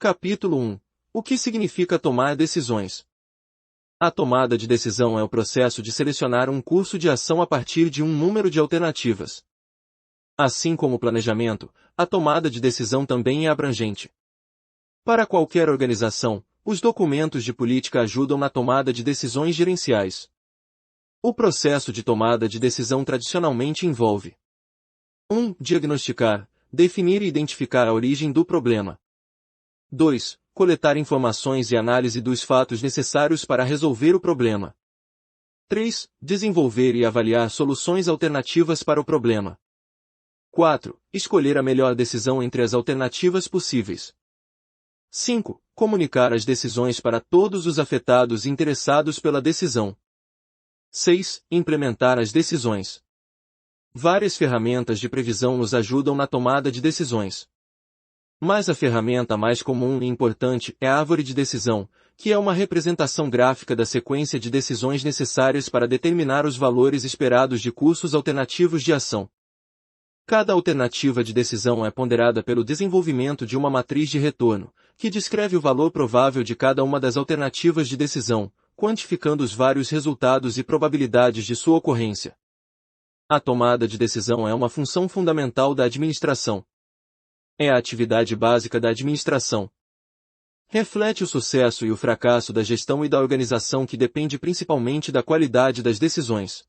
Capítulo 1. O que significa tomar decisões? A tomada de decisão é o processo de selecionar um curso de ação a partir de um número de alternativas. Assim como o planejamento, a tomada de decisão também é abrangente. Para qualquer organização, os documentos de política ajudam na tomada de decisões gerenciais. O processo de tomada de decisão tradicionalmente envolve 1. Diagnosticar, definir e identificar a origem do problema. 2. Coletar informações e análise dos fatos necessários para resolver o problema. 3. Desenvolver e avaliar soluções alternativas para o problema. 4. Escolher a melhor decisão entre as alternativas possíveis. 5. Comunicar as decisões para todos os afetados e interessados pela decisão. 6. Implementar as decisões. Várias ferramentas de previsão nos ajudam na tomada de decisões. Mas a ferramenta mais comum e importante é a árvore de decisão, que é uma representação gráfica da sequência de decisões necessárias para determinar os valores esperados de cursos alternativos de ação. Cada alternativa de decisão é ponderada pelo desenvolvimento de uma matriz de retorno, que descreve o valor provável de cada uma das alternativas de decisão, quantificando os vários resultados e probabilidades de sua ocorrência. A tomada de decisão é uma função fundamental da administração. É a atividade básica da administração. Reflete o sucesso e o fracasso da gestão e da organização que depende principalmente da qualidade das decisões.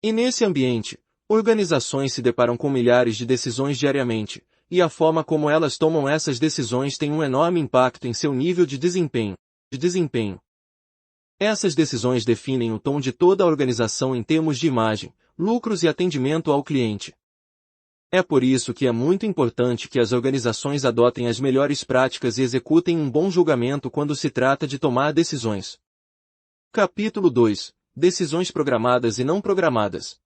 E nesse ambiente, organizações se deparam com milhares de decisões diariamente, e a forma como elas tomam essas decisões tem um enorme impacto em seu nível de desempenho. Essas decisões definem o tom de toda a organização em termos de imagem, lucros e atendimento ao cliente. É por isso que é muito importante que as organizações adotem as melhores práticas e executem um bom julgamento quando se trata de tomar decisões. Capítulo 2. Decisões programadas e não programadas.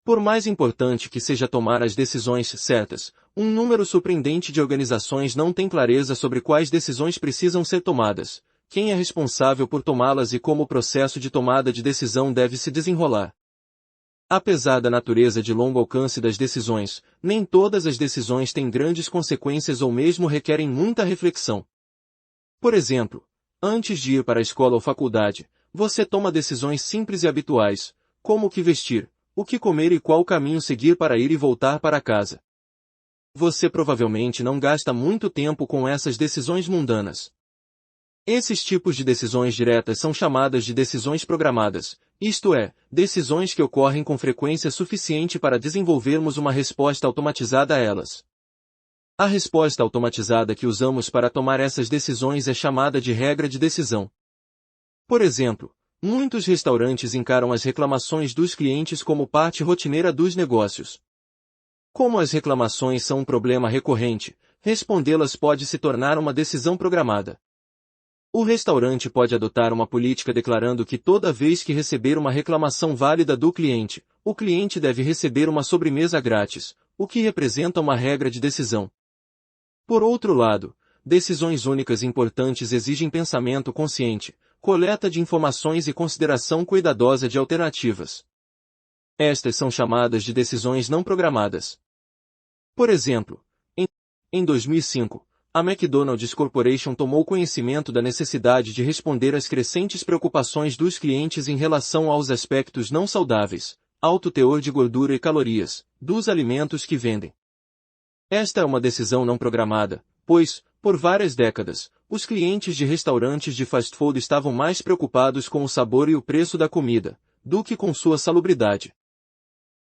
Por mais importante que seja tomar as decisões certas, um número surpreendente de organizações não tem clareza sobre quais decisões precisam ser tomadas, quem é responsável por tomá-las e como o processo de tomada de decisão deve se desenrolar. Apesar da natureza de longo alcance das decisões, nem todas as decisões têm grandes consequências ou mesmo requerem muita reflexão. Por exemplo, antes de ir para a escola ou faculdade, você toma decisões simples e habituais, como o que vestir, o que comer e qual caminho seguir para ir e voltar para casa. Você provavelmente não gasta muito tempo com essas decisões mundanas. Esses tipos de decisões diretas são chamadas de decisões programadas, isto é, decisões que ocorrem com frequência suficiente para desenvolvermos uma resposta automatizada a elas. A resposta automatizada que usamos para tomar essas decisões é chamada de regra de decisão. Por exemplo, muitos restaurantes encaram as reclamações dos clientes como parte rotineira dos negócios. Como as reclamações são um problema recorrente, respondê-las pode se tornar uma decisão programada. O restaurante pode adotar uma política declarando que toda vez que receber uma reclamação válida do cliente, o cliente deve receber uma sobremesa grátis, o que representa uma regra de decisão. Por outro lado, decisões únicas importantes exigem pensamento consciente, coleta de informações e consideração cuidadosa de alternativas. Estas são chamadas de decisões não programadas. Por exemplo, em 2005, a McDonald's Corporation tomou conhecimento da necessidade de responder às crescentes preocupações dos clientes em relação aos aspectos não saudáveis, alto teor de gordura e calorias, dos alimentos que vendem. Esta é uma decisão não programada, pois, por várias décadas, os clientes de restaurantes de fast food estavam mais preocupados com o sabor e o preço da comida, do que com sua salubridade.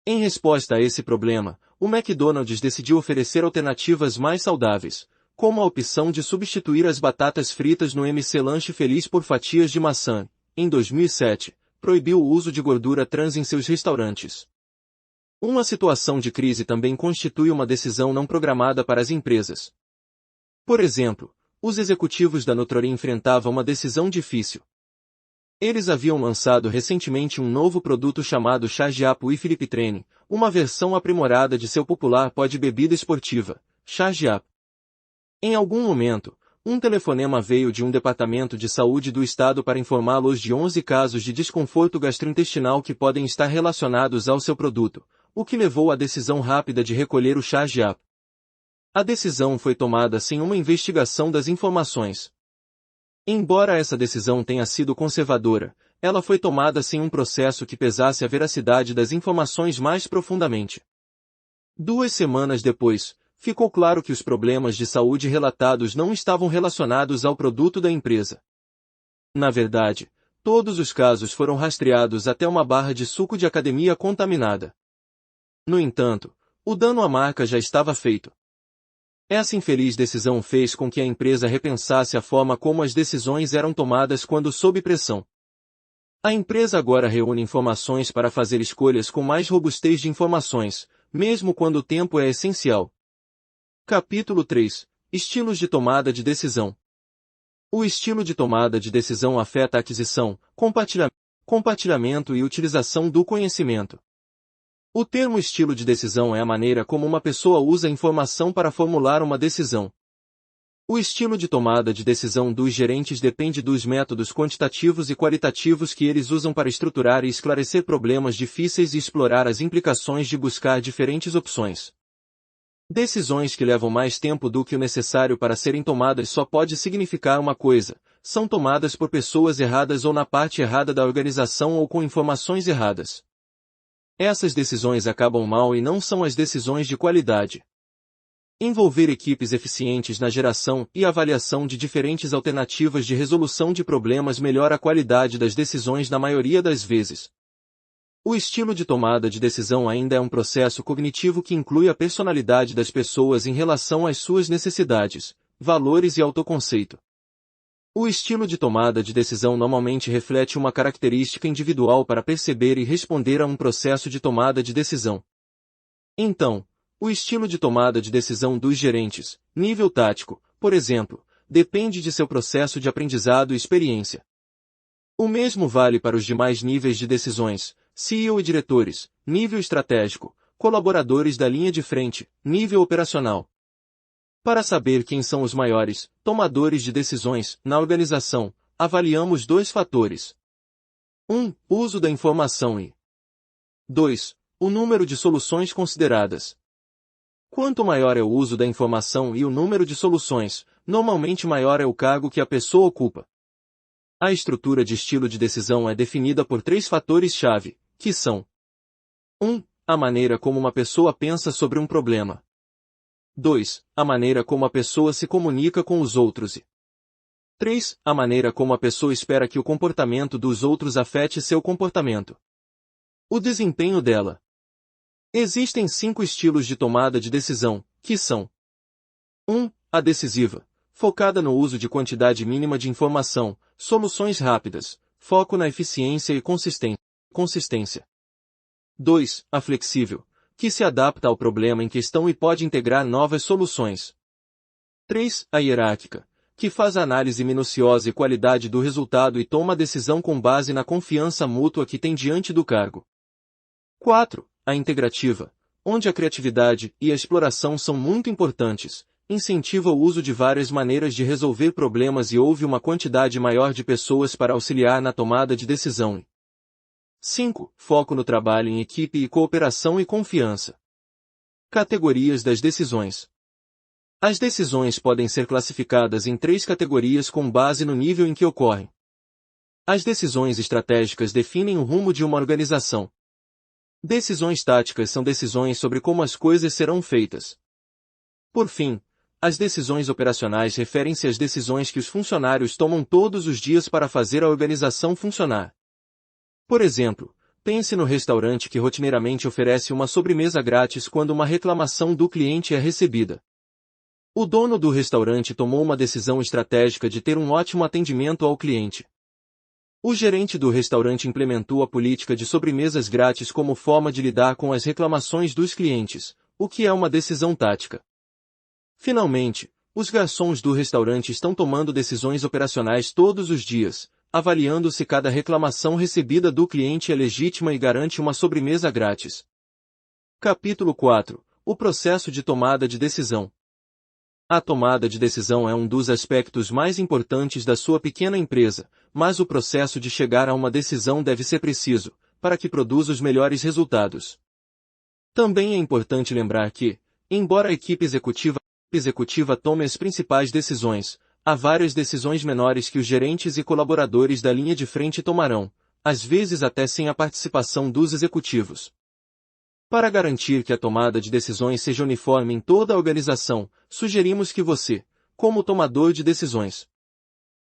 Em resposta a esse problema, o McDonald's decidiu oferecer alternativas mais saudáveis, como a opção de substituir as batatas fritas no MC Lanche Feliz por fatias de maçã. Em 2007, proibiu o uso de gordura trans em seus restaurantes. Uma situação de crise também constitui uma decisão não programada para as empresas. Por exemplo, os executivos da Nutrori enfrentavam uma decisão difícil. Eles haviam lançado recentemente um novo produto chamado Charge Up with Philip Treine, uma versão aprimorada de seu popular pó de bebida esportiva, Charge Up. Em algum momento, um telefonema veio de um departamento de saúde do estado para informá-los de 11 casos de desconforto gastrointestinal que podem estar relacionados ao seu produto, o que levou à decisão rápida de recolher o Charge Up. A decisão foi tomada sem uma investigação das informações. Embora essa decisão tenha sido conservadora, ela foi tomada sem um processo que pesasse a veracidade das informações mais profundamente. 2 semanas depois, ficou claro que os problemas de saúde relatados não estavam relacionados ao produto da empresa. Na verdade, todos os casos foram rastreados até uma barra de suco de academia contaminada. No entanto, o dano à marca já estava feito. Essa infeliz decisão fez com que a empresa repensasse a forma como as decisões eram tomadas quando sob pressão. A empresa agora reúne informações para fazer escolhas com mais robustez de informações, mesmo quando o tempo é essencial. Capítulo 3. Estilos de tomada de decisão. O estilo de tomada de decisão afeta a aquisição, compartilhamento e utilização do conhecimento. O termo estilo de decisão é a maneira como uma pessoa usa a informação para formular uma decisão. O estilo de tomada de decisão dos gerentes depende dos métodos quantitativos e qualitativos que eles usam para estruturar e esclarecer problemas difíceis e explorar as implicações de buscar diferentes opções. Decisões que levam mais tempo do que o necessário para serem tomadas só pode significar uma coisa: são tomadas por pessoas erradas ou na parte errada da organização ou com informações erradas. Essas decisões acabam mal e não são as decisões de qualidade. Envolver equipes eficientes na geração e avaliação de diferentes alternativas de resolução de problemas melhora a qualidade das decisões na maioria das vezes. O estilo de tomada de decisão ainda é um processo cognitivo que inclui a personalidade das pessoas em relação às suas necessidades, valores e autoconceito. O estilo de tomada de decisão normalmente reflete uma característica individual para perceber e responder a um processo de tomada de decisão. Então, o estilo de tomada de decisão dos gerentes, nível tático, por exemplo, depende de seu processo de aprendizado e experiência. O mesmo vale para os demais níveis de decisões, CEO e diretores, nível estratégico, colaboradores da linha de frente, nível operacional. Para saber quem são os maiores tomadores de decisões na organização, avaliamos 2 fatores. 1. Uso da informação e 2. O número de soluções consideradas. Quanto maior é o uso da informação e o número de soluções, normalmente maior é o cargo que a pessoa ocupa. A estrutura de estilo de decisão é definida por 3 fatores-chave, que são: 1. A maneira como uma pessoa pensa sobre um problema. 2. A maneira como a pessoa se comunica com os outros e 3. A maneira como a pessoa espera que o comportamento dos outros afete seu comportamento. O desempenho dela. Existem 5 estilos de tomada de decisão, que são: 1. A decisiva, focada no uso de quantidade mínima de informação, soluções rápidas, foco na eficiência e consistência. 2. A flexível, que se adapta ao problema em questão e pode integrar novas soluções. 3. A hierárquica, que faz a análise minuciosa e qualidade do resultado e toma a decisão com base na confiança mútua que tem diante do cargo. 4. A integrativa, onde a criatividade e a exploração são muito importantes, incentiva o uso de várias maneiras de resolver problemas e ouve uma quantidade maior de pessoas para auxiliar na tomada de decisão. 5. Foco no trabalho em equipe e cooperação e confiança. Categorias das decisões. As decisões podem ser classificadas em 3 categorias com base no nível em que ocorrem. As decisões estratégicas definem o rumo de uma organização. Decisões táticas são decisões sobre como as coisas serão feitas. Por fim, as decisões operacionais referem-se às decisões que os funcionários tomam todos os dias para fazer a organização funcionar. Por exemplo, pense no restaurante que rotineiramente oferece uma sobremesa grátis quando uma reclamação do cliente é recebida. O dono do restaurante tomou uma decisão estratégica de ter um ótimo atendimento ao cliente. O gerente do restaurante implementou a política de sobremesas grátis como forma de lidar com as reclamações dos clientes, o que é uma decisão tática. Finalmente, os garçons do restaurante estão tomando decisões operacionais todos os dias, avaliando se cada reclamação recebida do cliente é legítima e garante uma sobremesa grátis. Capítulo 4. O processo de tomada de decisão. A tomada de decisão é um dos aspectos mais importantes da sua pequena empresa, mas o processo de chegar a uma decisão deve ser preciso, para que produza os melhores resultados. Também é importante lembrar que, embora a equipe executiva executiva tome as principais decisões. Há várias decisões menores que os gerentes e colaboradores da linha de frente tomarão, às vezes até sem a participação dos executivos. Para garantir que a tomada de decisões seja uniforme em toda a organização, sugerimos que você, como tomador de decisões,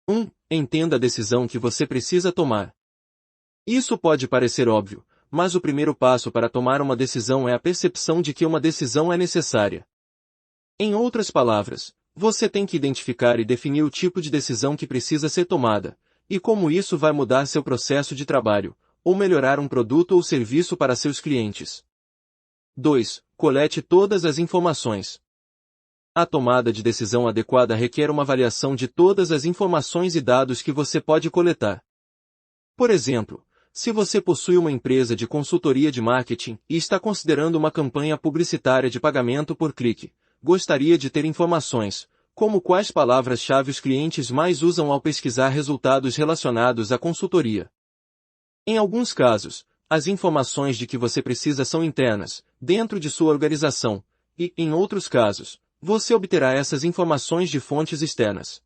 1. Entenda a decisão que você precisa tomar. Isso pode parecer óbvio, mas o primeiro passo para tomar uma decisão é a percepção de que uma decisão é necessária. Em outras palavras, você tem que identificar e definir o tipo de decisão que precisa ser tomada, e como isso vai mudar seu processo de trabalho, ou melhorar um produto ou serviço para seus clientes. 2. Colete todas as informações. A tomada de decisão adequada requer uma avaliação de todas as informações e dados que você pode coletar. Por exemplo, se você possui uma empresa de consultoria de marketing e está considerando uma campanha publicitária de pagamento por clique, gostaria de ter informações, como quais palavras-chave os clientes mais usam ao pesquisar resultados relacionados à consultoria. Em alguns casos, as informações de que você precisa são internas, dentro de sua organização, e, em outros casos, você obterá essas informações de fontes externas.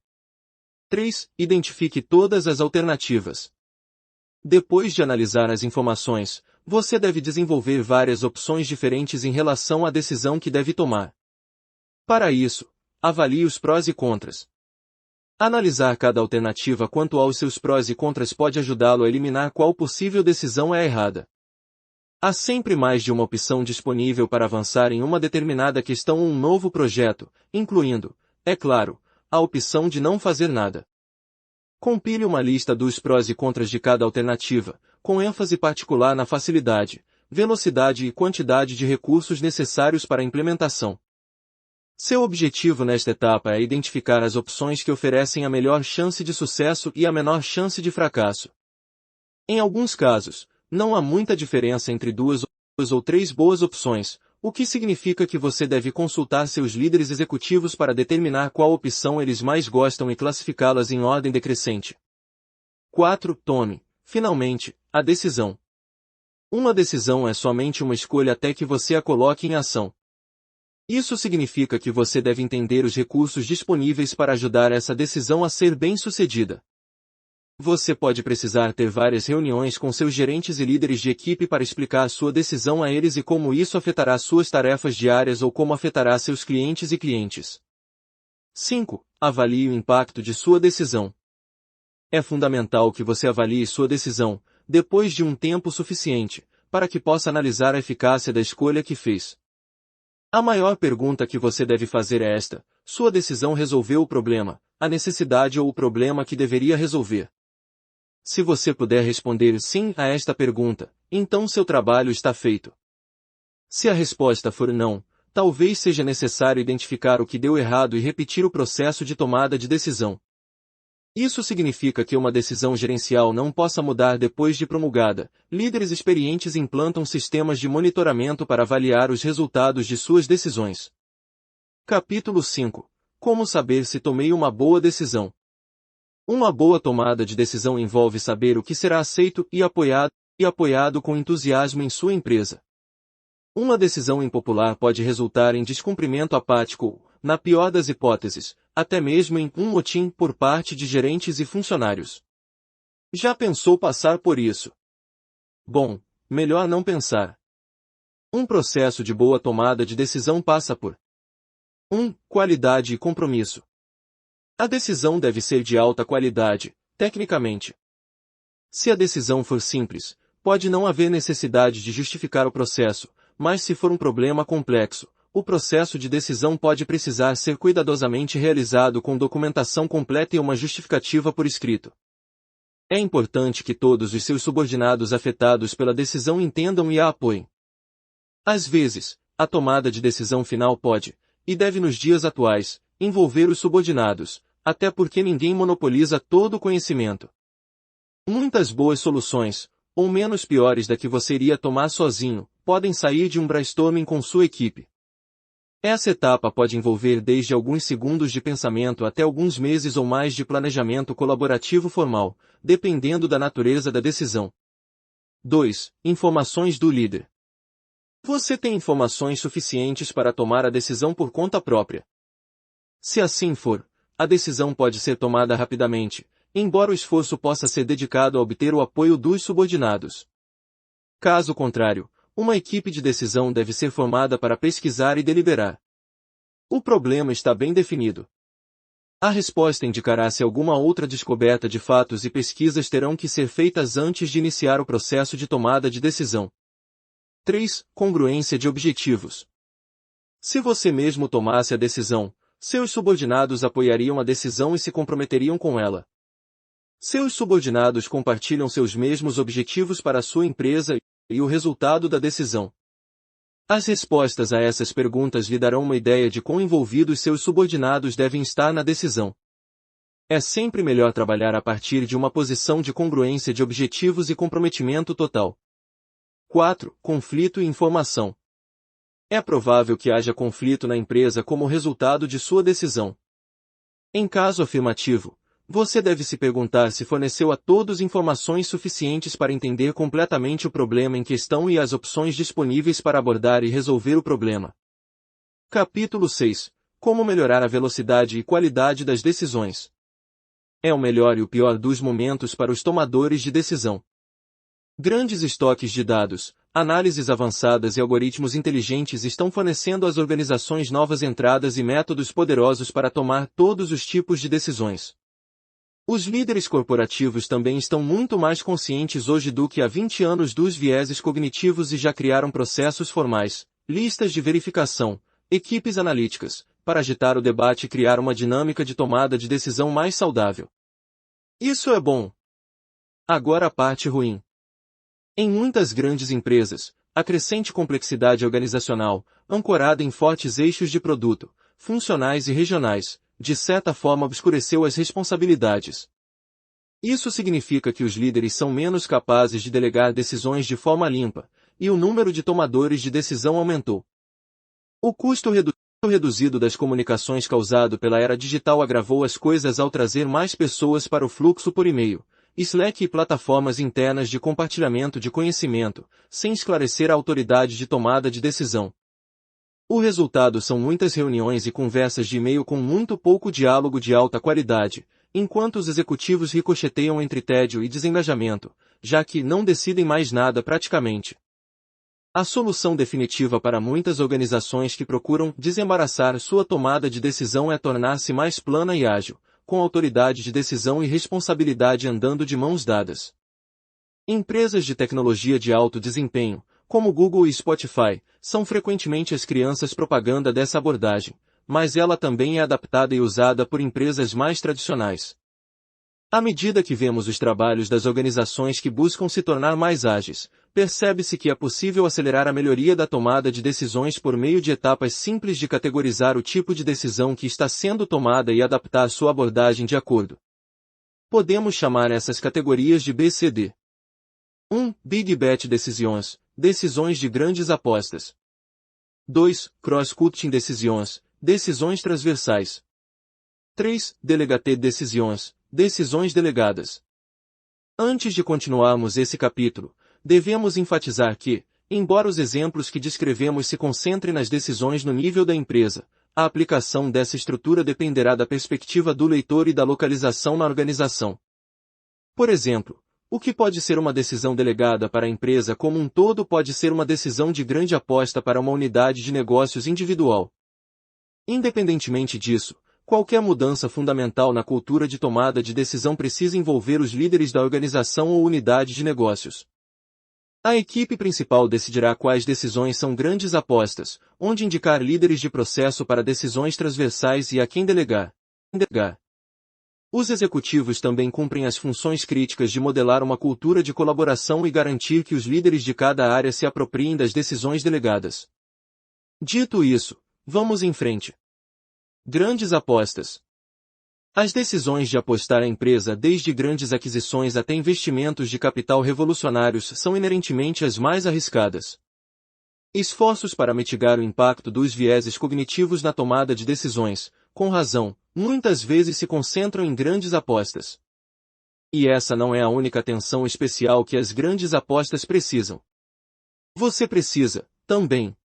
3. Identifique todas as alternativas. Depois de analisar as informações, você deve desenvolver várias opções diferentes em relação à decisão que deve tomar. Para isso, avalie os prós e contras. Analisar cada alternativa quanto aos seus prós e contras pode ajudá-lo a eliminar qual possível decisão é a errada. Há sempre mais de uma opção disponível para avançar em uma determinada questão ou um novo projeto, incluindo, é claro, a opção de não fazer nada. Compile uma lista dos prós e contras de cada alternativa, com ênfase particular na facilidade, velocidade e quantidade de recursos necessários para a implementação. Seu objetivo nesta etapa é identificar as opções que oferecem a melhor chance de sucesso e a menor chance de fracasso. Em alguns casos, não há muita diferença entre duas ou três boas opções, o que significa que você deve consultar seus líderes executivos para determinar qual opção eles mais gostam e classificá-las em ordem decrescente. 4. Tome, finalmente, a decisão. Uma decisão é somente uma escolha até que você a coloque em ação. Isso significa que você deve entender os recursos disponíveis para ajudar essa decisão a ser bem-sucedida. Você pode precisar ter várias reuniões com seus gerentes e líderes de equipe para explicar sua decisão a eles e como isso afetará suas tarefas diárias ou como afetará seus clientes e clientes. 5. Avalie o impacto de sua decisão. É fundamental que você avalie sua decisão, depois de um tempo suficiente, para que possa analisar a eficácia da escolha que fez. A maior pergunta que você deve fazer é esta: sua decisão resolveu o problema, a necessidade ou o problema que deveria resolver? Se você puder responder sim a esta pergunta, então seu trabalho está feito. Se a resposta for não, talvez seja necessário identificar o que deu errado e repetir o processo de tomada de decisão. Isso significa que uma decisão gerencial não possa mudar depois de promulgada. Líderes experientes implantam sistemas de monitoramento para avaliar os resultados de suas decisões. Capítulo 5. Como saber se tomei uma boa decisão? Uma boa tomada de decisão envolve saber o que será aceito e apoiado com entusiasmo em sua empresa. Uma decisão impopular pode resultar em descumprimento apático, na pior das hipóteses, até mesmo em um motim por parte de gerentes e funcionários. Já pensou passar por isso? Bom, melhor não pensar. Um processo de boa tomada de decisão passa por 1. Qualidade e compromisso. A decisão deve ser de alta qualidade, tecnicamente. Se a decisão for simples, pode não haver necessidade de justificar o processo, mas se for um problema complexo, o processo de decisão pode precisar ser cuidadosamente realizado com documentação completa e uma justificativa por escrito. É importante que todos os seus subordinados afetados pela decisão entendam e a apoiem. Às vezes, a tomada de decisão final pode, e deve nos dias atuais, envolver os subordinados, até porque ninguém monopoliza todo o conhecimento. Muitas boas soluções, ou menos piores da que você iria tomar sozinho, podem sair de um brainstorming com sua equipe. Essa etapa pode envolver desde alguns segundos de pensamento até alguns meses ou mais de planejamento colaborativo formal, dependendo da natureza da decisão. 2. Informações do líder. Você tem informações suficientes para tomar a decisão por conta própria. Se assim for, a decisão pode ser tomada rapidamente, embora o esforço possa ser dedicado a obter o apoio dos subordinados. Caso contrário, uma equipe de decisão deve ser formada para pesquisar e deliberar. O problema está bem definido. A resposta indicará se alguma outra descoberta de fatos e pesquisas terão que ser feitas antes de iniciar o processo de tomada de decisão. 3. Congruência de objetivos. Se você mesmo tomasse a decisão, seus subordinados apoiariam a decisão e se comprometeriam com ela. Seus subordinados compartilham seus mesmos objetivos para a sua empresa e o resultado da decisão. As respostas a essas perguntas lhe darão uma ideia de quão envolvidos seus subordinados devem estar na decisão. É sempre melhor trabalhar a partir de uma posição de congruência de objetivos e comprometimento total. 4. Conflito e informação. É provável que haja conflito na empresa como resultado de sua decisão. Em caso afirmativo, você deve se perguntar se forneceu a todos informações suficientes para entender completamente o problema em questão e as opções disponíveis para abordar e resolver o problema. Capítulo 6. Como melhorar a velocidade e qualidade das decisões. É o melhor e o pior dos momentos para os tomadores de decisão. Grandes estoques de dados, análises avançadas e algoritmos inteligentes estão fornecendo às organizações novas entradas e métodos poderosos para tomar todos os tipos de decisões. Os líderes corporativos também estão muito mais conscientes hoje do que há 20 anos dos vieses cognitivos e já criaram processos formais, listas de verificação, equipes analíticas, para agitar o debate e criar uma dinâmica de tomada de decisão mais saudável. Isso é bom. Agora a parte ruim. Em muitas grandes empresas, a crescente complexidade organizacional, ancorada em fortes eixos de produto, funcionais e regionais, de certa forma obscureceu as responsabilidades. Isso significa que os líderes são menos capazes de delegar decisões de forma limpa, e o número de tomadores de decisão aumentou. O custo reduzido das comunicações causado pela era digital agravou as coisas ao trazer mais pessoas para o fluxo por e-mail, Slack e plataformas internas de compartilhamento de conhecimento, sem esclarecer a autoridade de tomada de decisão. O resultado são muitas reuniões e conversas de e-mail com muito pouco diálogo de alta qualidade, enquanto os executivos ricocheteiam entre tédio e desengajamento, já que não decidem mais nada praticamente. A solução definitiva para muitas organizações que procuram desembaraçar sua tomada de decisão é tornar-se mais plana e ágil, com autoridade de decisão e responsabilidade andando de mãos dadas. Empresas de tecnologia de alto desempenho, como Google e Spotify, são frequentemente as crianças propaganda dessa abordagem, mas ela também é adaptada e usada por empresas mais tradicionais. À medida que vemos os trabalhos das organizações que buscam se tornar mais ágeis, percebe-se que é possível acelerar a melhoria da tomada de decisões por meio de etapas simples de categorizar o tipo de decisão que está sendo tomada e adaptar sua abordagem de acordo. Podemos chamar essas categorias de BCD. 1. Big Bet Decisions, decisões de grandes apostas. 2. Cross-cutting Decisions, decisões transversais. 3. Delegated Decisions, decisões delegadas. Antes de continuarmos esse capítulo, devemos enfatizar que, embora os exemplos que descrevemos se concentrem nas decisões no nível da empresa, a aplicação dessa estrutura dependerá da perspectiva do leitor e da localização na organização. Por exemplo, o que pode ser uma decisão delegada para a empresa como um todo pode ser uma decisão de grande aposta para uma unidade de negócios individual. Independentemente disso, qualquer mudança fundamental na cultura de tomada de decisão precisa envolver os líderes da organização ou unidade de negócios. A equipe principal decidirá quais decisões são grandes apostas, onde indicar líderes de processo para decisões transversais e a quem delegar. Os executivos também cumprem as funções críticas de modelar uma cultura de colaboração e garantir que os líderes de cada área se apropriem das decisões delegadas. Dito isso, vamos em frente. Grandes apostas. As decisões de apostar a empresa desde grandes aquisições até investimentos de capital revolucionários são inerentemente as mais arriscadas. Esforços para mitigar o impacto dos vieses cognitivos na tomada de decisões, com razão, muitas vezes se concentram em grandes apostas. E essa não é a única atenção especial que as grandes apostas precisam. Você precisa, também.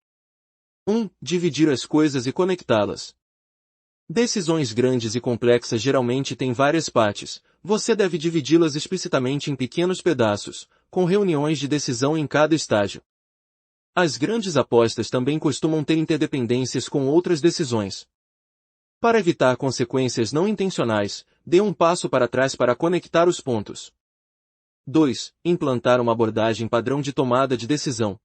1. Dividir as coisas e conectá-las. Decisões grandes e complexas geralmente têm várias partes. Você deve dividi-las explicitamente em pequenos pedaços, com reuniões de decisão em cada estágio. As grandes apostas também costumam ter interdependências com outras decisões. Para evitar consequências não intencionais, dê um passo para trás para conectar os pontos. 2. Implantar uma abordagem padrão de tomada de decisão.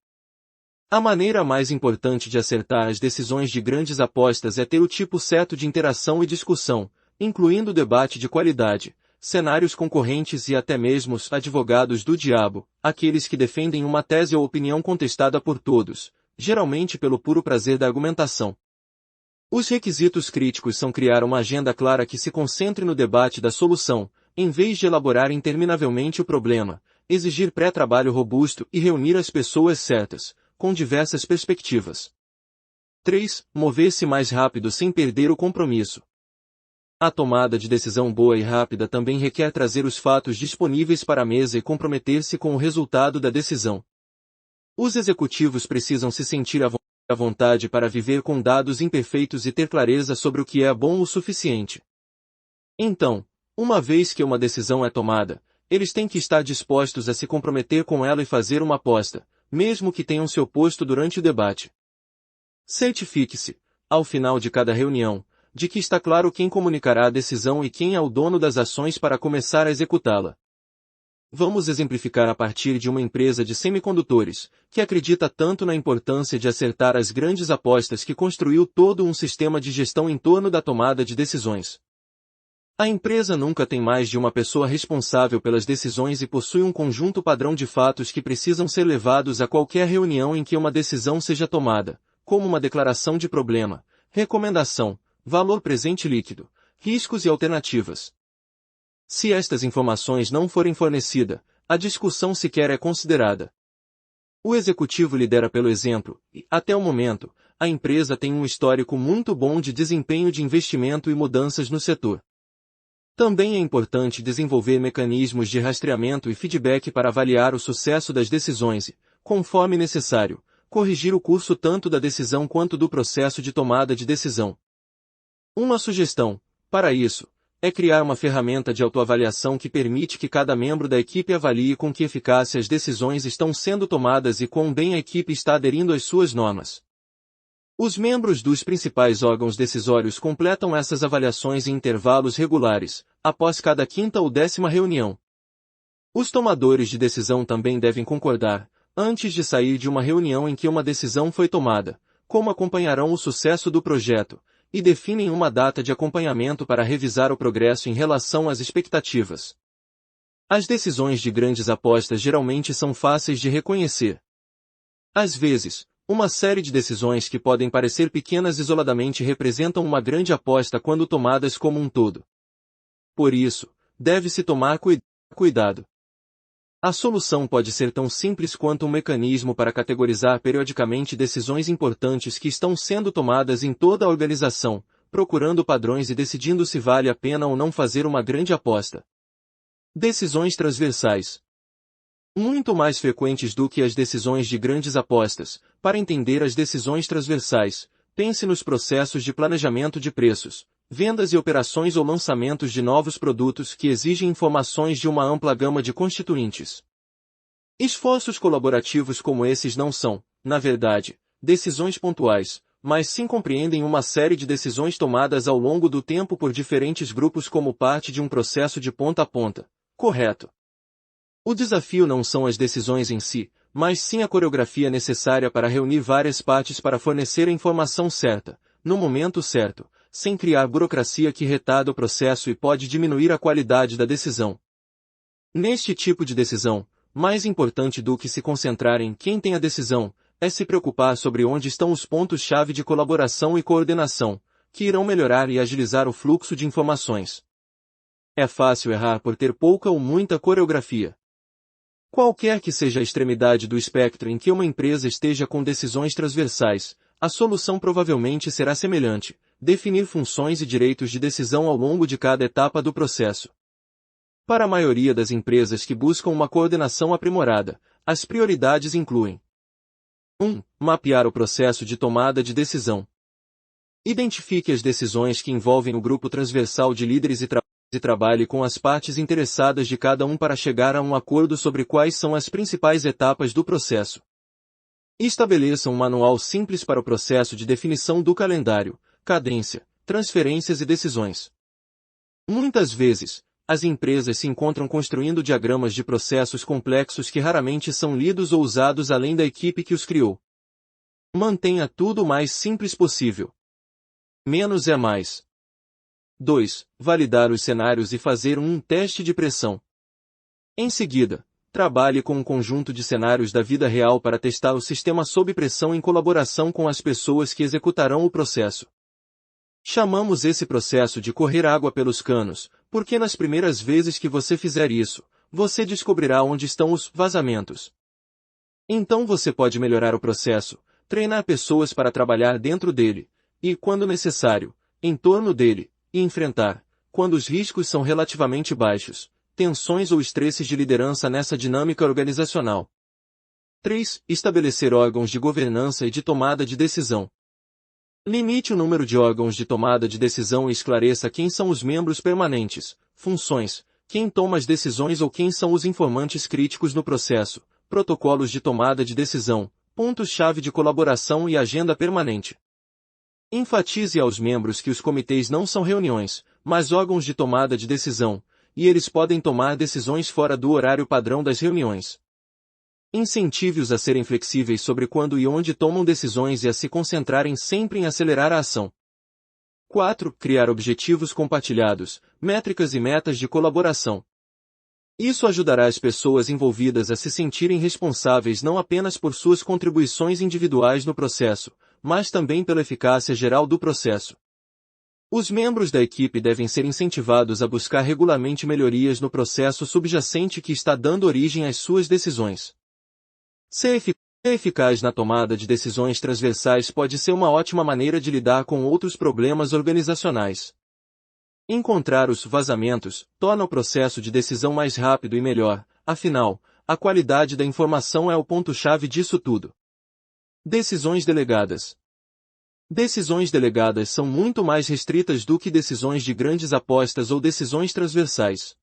A maneira mais importante de acertar as decisões de grandes apostas é ter o tipo certo de interação e discussão, incluindo debate de qualidade, cenários concorrentes e até mesmo os advogados do diabo, aqueles que defendem uma tese ou opinião contestada por todos, geralmente pelo puro prazer da argumentação. Os requisitos críticos são criar uma agenda clara que se concentre no debate da solução, em vez de elaborar interminavelmente o problema, exigir pré-trabalho robusto e reunir as pessoas certas, com diversas perspectivas. 3. Mover-se mais rápido sem perder o compromisso. A tomada de decisão boa e rápida também requer trazer os fatos disponíveis para a mesa e comprometer-se com o resultado da decisão. Os executivos precisam se sentir à vontade para viver com dados imperfeitos e ter clareza sobre o que é bom o suficiente. Então, uma vez que uma decisão é tomada, eles têm que estar dispostos a se comprometer com ela e fazer uma aposta, mesmo que tenham se oposto durante o debate. Certifique-se, ao final de cada reunião, de que está claro quem comunicará a decisão e quem é o dono das ações para começar a executá-la. Vamos exemplificar a partir de uma empresa de semicondutores, que acredita tanto na importância de acertar as grandes apostas que construiu todo um sistema de gestão em torno da tomada de decisões. A empresa nunca tem mais de uma pessoa responsável pelas decisões e possui um conjunto padrão de fatos que precisam ser levados a qualquer reunião em que uma decisão seja tomada, como uma declaração de problema, recomendação, valor presente líquido, riscos e alternativas. Se estas informações não forem fornecidas, a discussão sequer é considerada. O executivo lidera pelo exemplo, e, até o momento, a empresa tem um histórico muito bom de desempenho de investimento e mudanças no setor. Também é importante desenvolver mecanismos de rastreamento e feedback para avaliar o sucesso das decisões e, conforme necessário, corrigir o curso tanto da decisão quanto do processo de tomada de decisão. Uma sugestão, para isso, é criar uma ferramenta de autoavaliação que permite que cada membro da equipe avalie com que eficácia as decisões estão sendo tomadas e quão bem a equipe está aderindo às suas normas. Os membros dos principais órgãos decisórios completam essas avaliações em intervalos regulares, após cada 5ª ou 10ª reunião. Os tomadores de decisão também devem concordar, antes de sair de uma reunião em que uma decisão foi tomada, como acompanharão o sucesso do projeto, e definem uma data de acompanhamento para revisar o progresso em relação às expectativas. As decisões de grandes apostas geralmente são fáceis de reconhecer. Às vezes, uma série de decisões que podem parecer pequenas isoladamente representam uma grande aposta quando tomadas como um todo. Por isso, deve-se tomar cuidado. A solução pode ser tão simples quanto um mecanismo para categorizar periodicamente decisões importantes que estão sendo tomadas em toda a organização, procurando padrões e decidindo se vale a pena ou não fazer uma grande aposta. Decisões transversais. Muito mais frequentes do que as decisões de grandes apostas. Para entender as decisões transversais, pense nos processos de planejamento de preços, vendas e operações ou lançamentos de novos produtos que exigem informações de uma ampla gama de constituintes. Esforços colaborativos como esses não são, na verdade, decisões pontuais, mas sim compreendem uma série de decisões tomadas ao longo do tempo por diferentes grupos como parte de um processo de ponta a ponta. Correto? O desafio não são as decisões em si, mas sim a coreografia necessária para reunir várias partes para fornecer a informação certa, no momento certo, sem criar burocracia que retarda o processo e pode diminuir a qualidade da decisão. Neste tipo de decisão, mais importante do que se concentrar em quem tem a decisão, é se preocupar sobre onde estão os pontos-chave de colaboração e coordenação, que irão melhorar e agilizar o fluxo de informações. É fácil errar por ter pouca ou muita coreografia. Qualquer que seja a extremidade do espectro em que uma empresa esteja com decisões transversais, a solução provavelmente será semelhante: definir funções e direitos de decisão ao longo de cada etapa do processo. Para a maioria das empresas que buscam uma coordenação aprimorada, as prioridades incluem: 1. Mapear o processo de tomada de decisão. Identifique as decisões que envolvem o grupo transversal de líderes e trabalhe com as partes interessadas de cada um para chegar a um acordo sobre quais são as principais etapas do processo. Estabeleça um manual simples para o processo de definição do calendário, cadência, transferências e decisões. Muitas vezes, as empresas se encontram construindo diagramas de processos complexos que raramente são lidos ou usados além da equipe que os criou. Mantenha tudo o mais simples possível. Menos é mais. 2. Validar os cenários e fazer um teste de pressão. Em seguida, trabalhe com um conjunto de cenários da vida real para testar o sistema sob pressão em colaboração com as pessoas que executarão o processo. Chamamos esse processo de correr água pelos canos, porque nas primeiras vezes que você fizer isso, você descobrirá onde estão os vazamentos. Então você pode melhorar o processo, treinar pessoas para trabalhar dentro dele, e, quando necessário, em torno dele, e enfrentar, quando os riscos são relativamente baixos, tensões ou estresses de liderança nessa dinâmica organizacional. 3. Estabelecer órgãos de governança e de tomada de decisão. Limite o número de órgãos de tomada de decisão e esclareça quem são os membros permanentes, funções, quem toma as decisões ou quem são os informantes críticos no processo, protocolos de tomada de decisão, pontos-chave de colaboração e agenda permanente. Enfatize aos membros que os comitês não são reuniões, mas órgãos de tomada de decisão, e eles podem tomar decisões fora do horário padrão das reuniões. Incentive-os a serem flexíveis sobre quando e onde tomam decisões e a se concentrarem sempre em acelerar a ação. 4. Criar objetivos compartilhados, métricas e metas de colaboração. Isso ajudará as pessoas envolvidas a se sentirem responsáveis não apenas por suas contribuições individuais no processo, mas também pela eficácia geral do processo. Os membros da equipe devem ser incentivados a buscar regularmente melhorias no processo subjacente que está dando origem às suas decisões. Ser eficaz na tomada de decisões transversais pode ser uma ótima maneira de lidar com outros problemas organizacionais. Encontrar os vazamentos torna o processo de decisão mais rápido e melhor, afinal, a qualidade da informação é o ponto-chave disso tudo. Decisões delegadas. Decisões delegadas são muito mais restritas do que decisões de grandes apostas ou decisões transversais.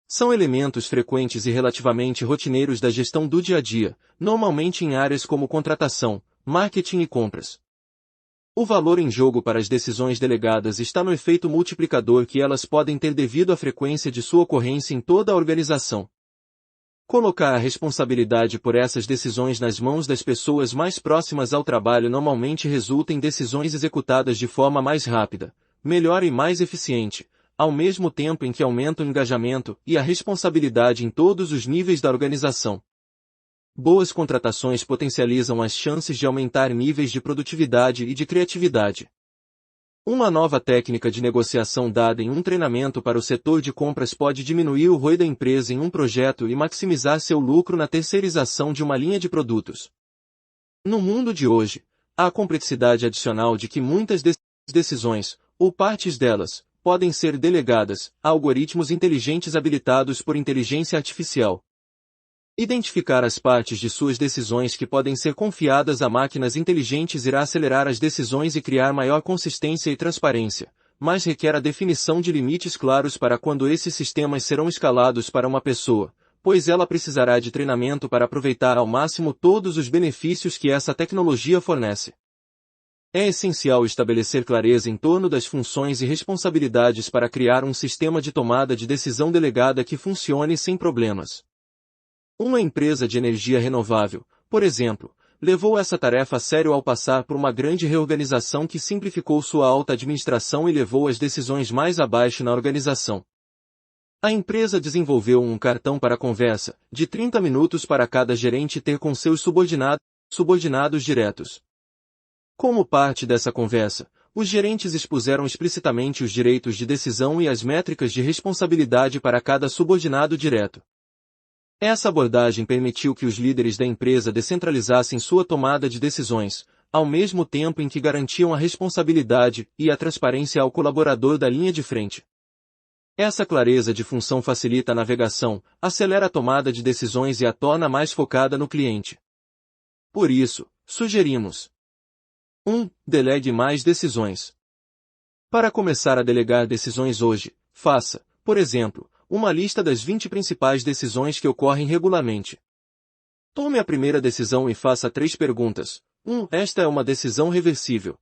São elementos frequentes e relativamente rotineiros da gestão do dia a dia, normalmente em áreas como contratação, marketing e compras. O valor em jogo para as decisões delegadas está no efeito multiplicador que elas podem ter devido à frequência de sua ocorrência em toda a organização. Colocar a responsabilidade por essas decisões nas mãos das pessoas mais próximas ao trabalho normalmente resulta em decisões executadas de forma mais rápida, melhor e mais eficiente, ao mesmo tempo em que aumenta o engajamento e a responsabilidade em todos os níveis da organização. Boas contratações potencializam as chances de aumentar níveis de produtividade e de criatividade. Uma nova técnica de negociação dada em um treinamento para o setor de compras pode diminuir o ROI da empresa em um projeto e maximizar seu lucro na terceirização de uma linha de produtos. No mundo de hoje, há a complexidade adicional de que muitas decisões, ou partes delas, podem ser delegadas a algoritmos inteligentes habilitados por inteligência artificial. Identificar as partes de suas decisões que podem ser confiadas a máquinas inteligentes irá acelerar as decisões e criar maior consistência e transparência, mas requer a definição de limites claros para quando esses sistemas serão escalados para uma pessoa, pois ela precisará de treinamento para aproveitar ao máximo todos os benefícios que essa tecnologia fornece. É essencial estabelecer clareza em torno das funções e responsabilidades para criar um sistema de tomada de decisão delegada que funcione sem problemas. Uma empresa de energia renovável, por exemplo, levou essa tarefa a sério ao passar por uma grande reorganização que simplificou sua alta administração e levou as decisões mais abaixo na organização. A empresa desenvolveu um cartão para conversa, de 30 minutos para cada gerente ter com seus subordinados diretos. Como parte dessa conversa, os gerentes expuseram explicitamente os direitos de decisão e as métricas de responsabilidade para cada subordinado direto. Essa abordagem permitiu que os líderes da empresa descentralizassem sua tomada de decisões, ao mesmo tempo em que garantiam a responsabilidade e a transparência ao colaborador da linha de frente. Essa clareza de função facilita a navegação, acelera a tomada de decisões e a torna mais focada no cliente. Por isso, sugerimos Delegue mais decisões. Para começar a delegar decisões hoje, faça, por exemplo, uma lista das 20 principais decisões que ocorrem regularmente. Tome a primeira decisão e faça 3 perguntas. 1. Esta é uma decisão reversível.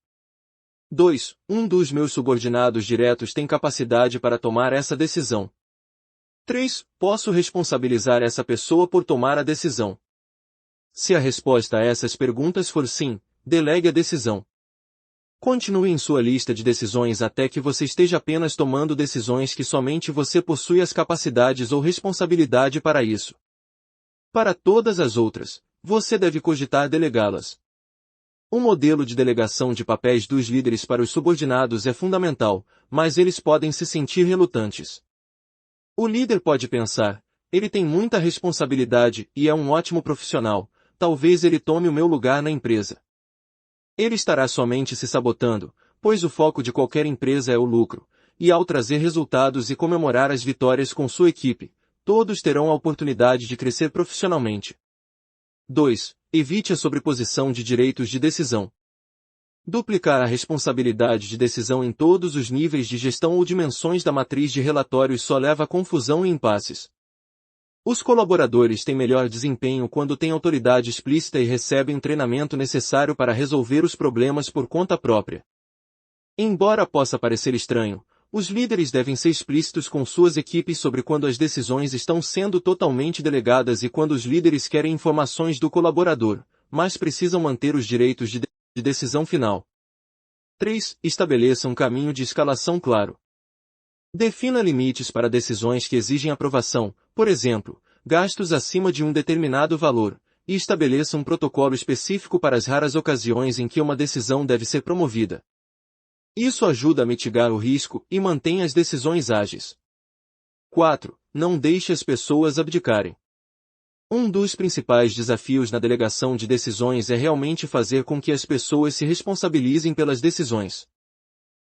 2. Um dos meus subordinados diretos tem capacidade para tomar essa decisão. 3. Posso responsabilizar essa pessoa por tomar a decisão. Se a resposta a essas perguntas for sim, delegue a decisão. Continue em sua lista de decisões até que você esteja apenas tomando decisões que somente você possui as capacidades ou responsabilidade para isso. Para todas as outras, você deve cogitar delegá-las. O modelo de delegação de papéis dos líderes para os subordinados é fundamental, mas eles podem se sentir relutantes. O líder pode pensar, ele tem muita responsabilidade e é um ótimo profissional, talvez ele tome o meu lugar na empresa. Ele estará somente se sabotando, pois o foco de qualquer empresa é o lucro, e ao trazer resultados e comemorar as vitórias com sua equipe, todos terão a oportunidade de crescer profissionalmente. 2. Evite a sobreposição de direitos de decisão. Duplicar a responsabilidade de decisão em todos os níveis de gestão ou dimensões da matriz de relatórios só leva a confusão e impasses. Os colaboradores têm melhor desempenho quando têm autoridade explícita e recebem o treinamento necessário para resolver os problemas por conta própria. Embora possa parecer estranho, os líderes devem ser explícitos com suas equipes sobre quando as decisões estão sendo totalmente delegadas e quando os líderes querem informações do colaborador, mas precisam manter os direitos de decisão final. 3. Estabeleça um caminho de escalação claro. Defina limites para decisões que exigem aprovação, por exemplo, gastos acima de um determinado valor, e estabeleça um protocolo específico para as raras ocasiões em que uma decisão deve ser promovida. Isso ajuda a mitigar o risco e mantém as decisões ágeis. 4. Não deixe as pessoas abdicarem. Um dos principais desafios na delegação de decisões é realmente fazer com que as pessoas se responsabilizem pelas decisões.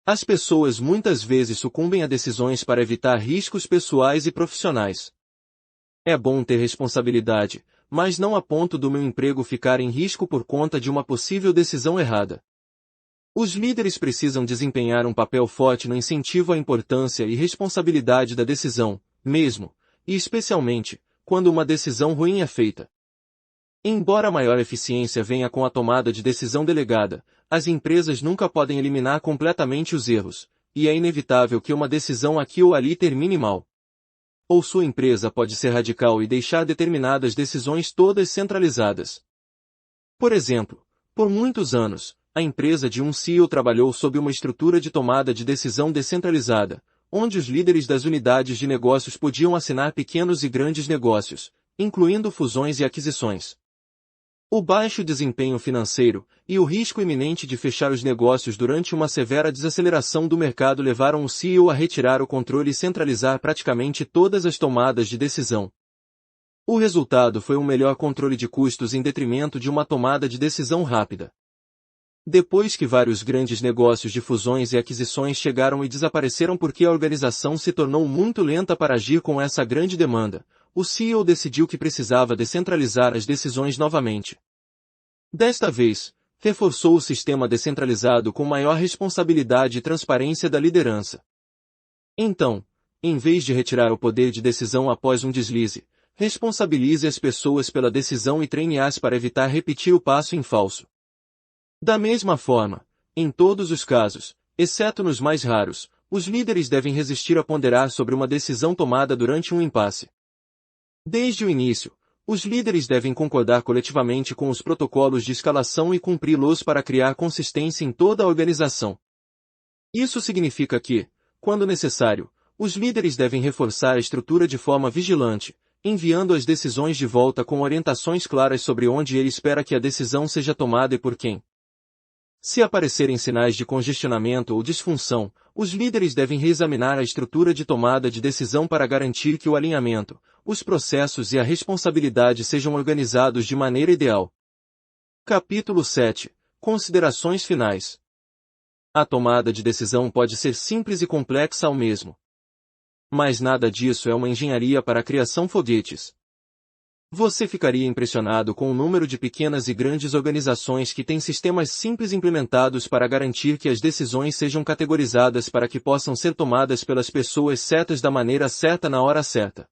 As pessoas muitas vezes sucumbem a decisões para evitar riscos pessoais e profissionais. É bom ter responsabilidade, mas não a ponto do meu emprego ficar em risco por conta de uma possível decisão errada. Os líderes precisam desempenhar um papel forte no incentivo à importância e responsabilidade da decisão, mesmo, e especialmente, quando uma decisão ruim é feita. Embora a maior eficiência venha com a tomada de decisão delegada, as empresas nunca podem eliminar completamente os erros, e é inevitável que uma decisão aqui ou ali termine mal. Ou sua empresa pode ser radical e deixar determinadas decisões todas centralizadas. Por exemplo, por muitos anos, a empresa de um CEO trabalhou sob uma estrutura de tomada de decisão descentralizada, onde os líderes das unidades de negócios podiam assinar pequenos e grandes negócios, incluindo fusões e aquisições. O baixo desempenho financeiro e o risco iminente de fechar os negócios durante uma severa desaceleração do mercado levaram o CEO a retirar o controle e centralizar praticamente todas as tomadas de decisão. O resultado foi um melhor controle de custos em detrimento de uma tomada de decisão rápida. Depois que vários grandes negócios de fusões e aquisições chegaram e desapareceram porque a organização se tornou muito lenta para agir com essa grande demanda, o CEO decidiu que precisava descentralizar as decisões novamente. Desta vez, reforçou o sistema descentralizado com maior responsabilidade e transparência da liderança. Então, em vez de retirar o poder de decisão após um deslize, responsabilize as pessoas pela decisão e treine-as para evitar repetir o passo em falso. Da mesma forma, em todos os casos, exceto nos mais raros, os líderes devem resistir a ponderar sobre uma decisão tomada durante um impasse. Desde o início, os líderes devem concordar coletivamente com os protocolos de escalação e cumpri-los para criar consistência em toda a organização. Isso significa que, quando necessário, os líderes devem reforçar a estrutura de forma vigilante, enviando as decisões de volta com orientações claras sobre onde ele espera que a decisão seja tomada e por quem. Se aparecerem sinais de congestionamento ou disfunção, os líderes devem reexaminar a estrutura de tomada de decisão para garantir que o alinhamento, os processos e a responsabilidade sejam organizados de maneira ideal. Capítulo 7. Considerações finais. A tomada de decisão pode ser simples e complexa ao mesmo. Mas nada disso é uma engenharia para a criação foguetes. Você ficaria impressionado com o número de pequenas e grandes organizações que têm sistemas simples implementados para garantir que as decisões sejam categorizadas para que possam ser tomadas pelas pessoas certas da maneira certa na hora certa.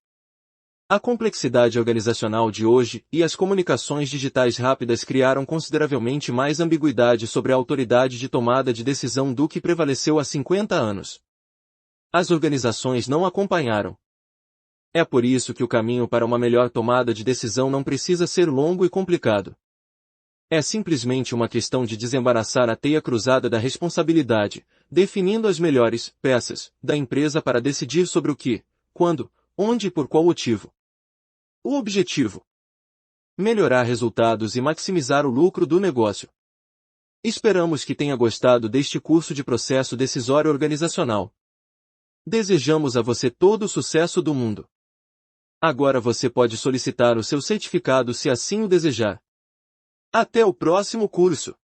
A complexidade organizacional de hoje e as comunicações digitais rápidas criaram consideravelmente mais ambiguidade sobre a autoridade de tomada de decisão do que prevaleceu há 50 anos. As organizações não acompanharam. É por isso que o caminho para uma melhor tomada de decisão não precisa ser longo e complicado. É simplesmente uma questão de desembaraçar a teia cruzada da responsabilidade, definindo as melhores peças da empresa para decidir sobre o que, quando, onde e por qual motivo. O objetivo: melhorar resultados e maximizar o lucro do negócio. Esperamos que tenha gostado deste curso de processo decisório organizacional. Desejamos a você todo o sucesso do mundo. Agora você pode solicitar o seu certificado se assim o desejar. Até o próximo curso!